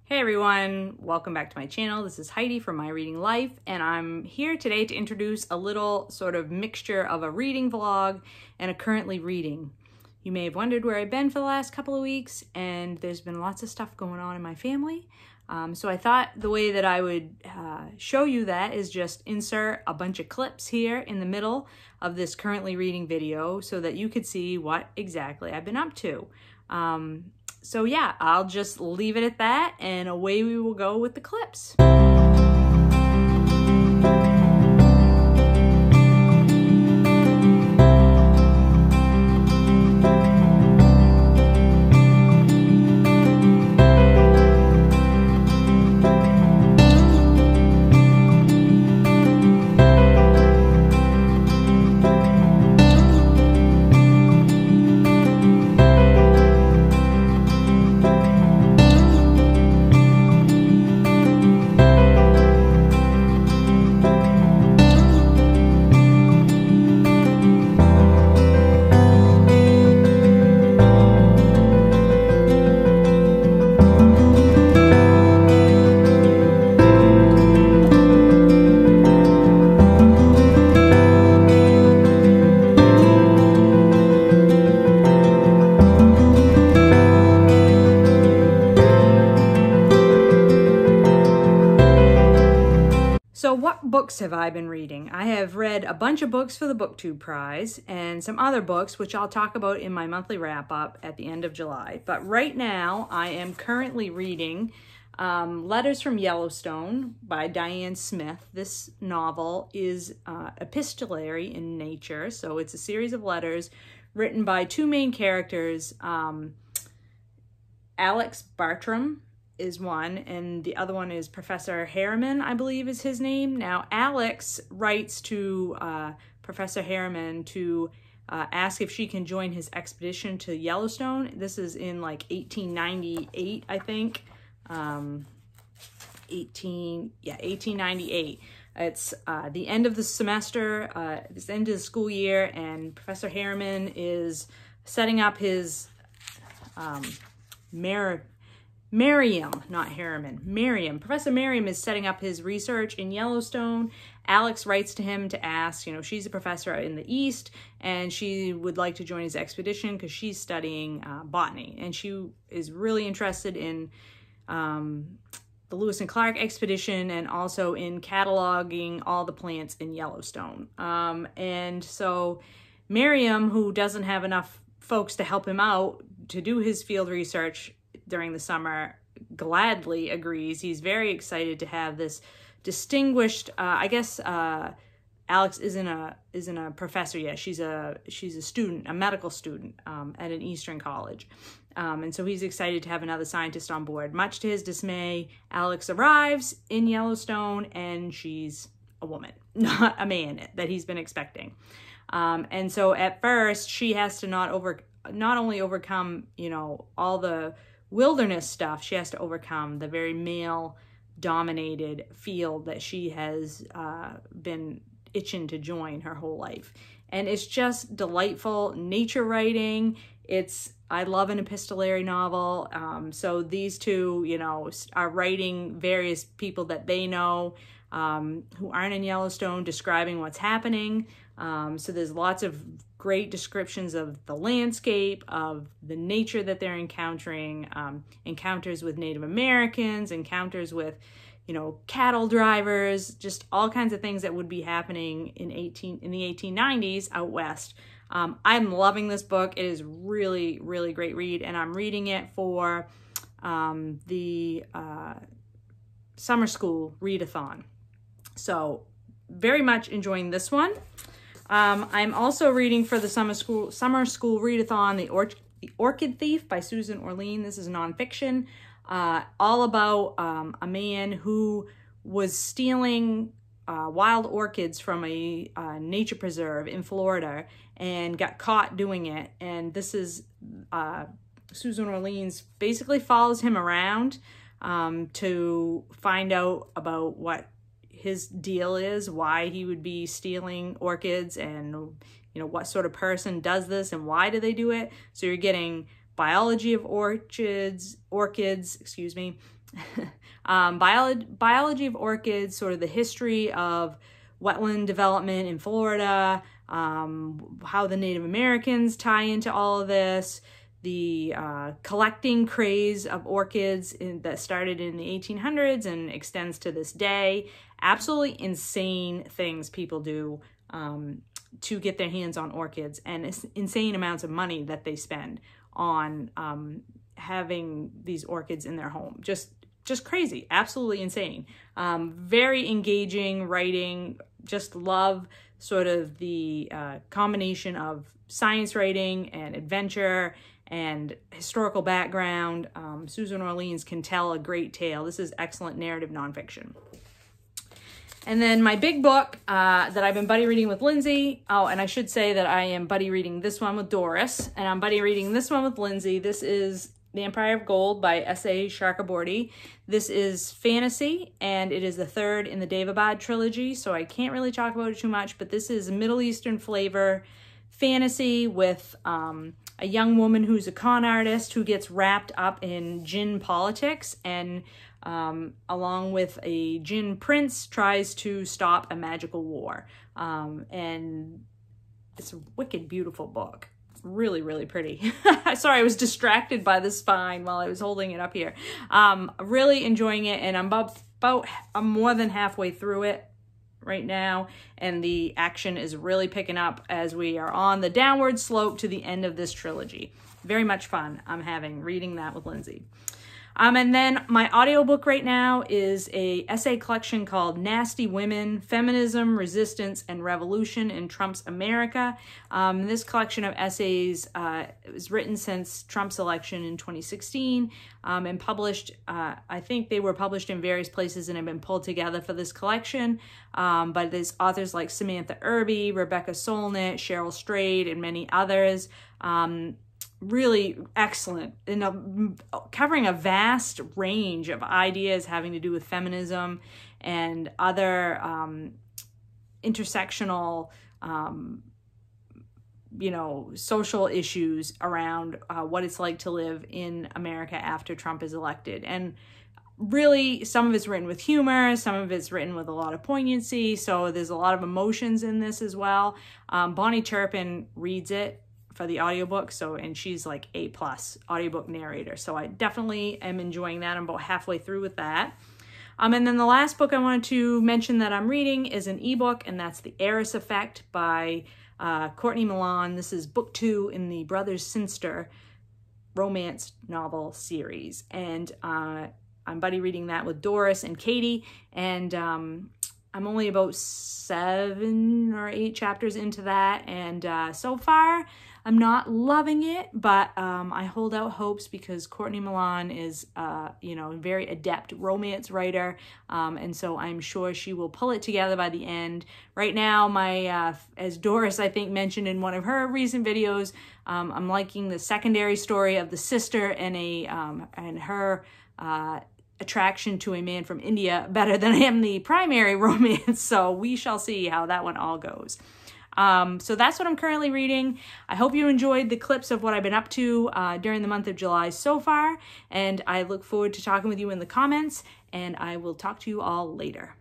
Hey everyone, welcome back to my channel. This is Heidi from My Reading Life, and I'm here today to introduce a little sort of mixture of a reading vlog and a currently reading. You may have wondered where I've been for the last couple of weeks, and there's been lots of stuff going on in my family. So I thought the way that I would show you that is just insert a bunch of clips here in the middle of this currently reading video so that you could see what exactly I've been up to. So yeah, I'll just leave it at that, and away we will go with the clips. So what books have I been reading? I have read a bunch of books for the BookTube Prize and some other books, which I'll talk about in my monthly wrap-up at the end of July. But right now, I am currently reading Letters from Yellowstone by Diane Smith. This novel is epistolary in nature, so it's a series of letters written by two main characters. Alex Bartram is one, and the other one is Professor Harriman, I believe is his name. Now, Alex writes to Professor Harriman to ask if she can join his expedition to Yellowstone. This is in like 1898, I think. 1898. It's the end of the semester, it's the end of the school year, and Professor Harriman is setting up his Professor Merriam is setting up his research in Yellowstone. Alex writes to him to ask, she's a professor in the East, and she would like to join his expedition because she's studying botany, and she is really interested in the Lewis and Clark expedition and also in cataloging all the plants in Yellowstone. And so Merriam, who doesn't have enough folks to help him out to do his field research during the summer, gladly agrees. He's very excited to have this distinguished, Alex isn't a professor yet. She's a student, a medical student at an Eastern college. And so he's excited to have another scientist on board. Much to his dismay, Alex arrives in Yellowstone and she's a woman, not a man that he's been expecting. And so at first she has to not only overcome, all the wilderness stuff, she has to overcome the very male-dominated field that she has been itching to join her whole life. And it's just delightful nature writing. I love an epistolary novel. So these two, are writing various people that they know who aren't in Yellowstone, describing what's happening. So there's lots of great descriptions of the landscape, of the nature that they're encountering, encounters with Native Americans, encounters with, cattle drivers, just all kinds of things that would be happening in the 1890s out west. I'm loving this book. It is really, really great read, and I'm reading it for the summer school readathon. So very much enjoying this one. I'm also reading for the summer school readathon, The Orchid Thief by Susan Orlean. This is nonfiction, all about a man who was stealing wild orchids from a nature preserve in Florida and got caught doing it. And this is Susan Orlean's basically follows him around to find out about what his deal is, why he would be stealing orchids, and what sort of person does this and why do they do it. So you're getting biology of orchids, biology of orchids, sort of the history of wetland development in Florida, how the Native Americans tie into all of this, the collecting craze of orchids that started in the 1800s and extends to this day. Absolutely insane things people do to get their hands on orchids, and insane amounts of money that they spend on having these orchids in their home. Just crazy, absolutely insane. Very engaging writing, just love sort of the combination of science writing and adventure and historical background. Susan Orleans can tell a great tale. This is excellent narrative nonfiction. And then my big book that I've been buddy reading with Lindsay. Oh, and I should say that I am buddy reading this one with Doris, and I'm buddy reading this one with Lindsay. This is The Empire of Gold by S.A. Chakraborty. This is fantasy, and it is the third in the Daevabad trilogy, so I can't really talk about it too much, but this is Middle Eastern flavor fantasy with a young woman who's a con artist who gets wrapped up in jinn politics, and along with a jinn prince tries to stop a magical war. And it's a wicked beautiful book. Really, really pretty. Sorry, I was distracted by the spine while I was holding it up here. Really enjoying it, and I'm more than halfway through it right now, and the action is really picking up as we are on the downward slope to the end of this trilogy. Very much fun I'm having reading that with Lindsay. And then my audiobook right now is a essay collection called Nasty Women, Feminism, Resistance, and Revolution in Trump's America. This collection of essays was written since Trump's election in 2016 and published, I think they were published in various places and have been pulled together for this collection. But there's authors like Samantha Irby, Rebecca Solnit, Cheryl Strayed, and many others. Really excellent, covering a vast range of ideas having to do with feminism and other intersectional, social issues around what it's like to live in America after Trump is elected. And really, some of it's written with humor, some of it's written with a lot of poignancy, so there's a lot of emotions in this as well. Bonnie Turpin reads it for the audiobook, and she's like A+ audiobook narrator, so I definitely am enjoying that. I'm about halfway through with that. And then the last book I wanted to mention that I'm reading is an ebook, and that's The Heiress Effect by Courtney Milan. This is book 2 in the Brothers Sinster romance novel series, and I'm buddy reading that with Doris and Katie, and I'm only about 7 or 8 chapters into that, and so far I'm not loving it, but I hold out hopes because Courtney Milan is, a very adept romance writer, and so I'm sure she will pull it together by the end. Right now, as Doris, I think, mentioned in one of her recent videos, I'm liking the secondary story of the sister and her attraction to a man from India better than I am the primary romance, so we shall see how that one all goes. So that's what I'm currently reading. I hope you enjoyed the clips of what I've been up to during the month of July so far, and I look forward to talking with you in the comments, and I will talk to you all later.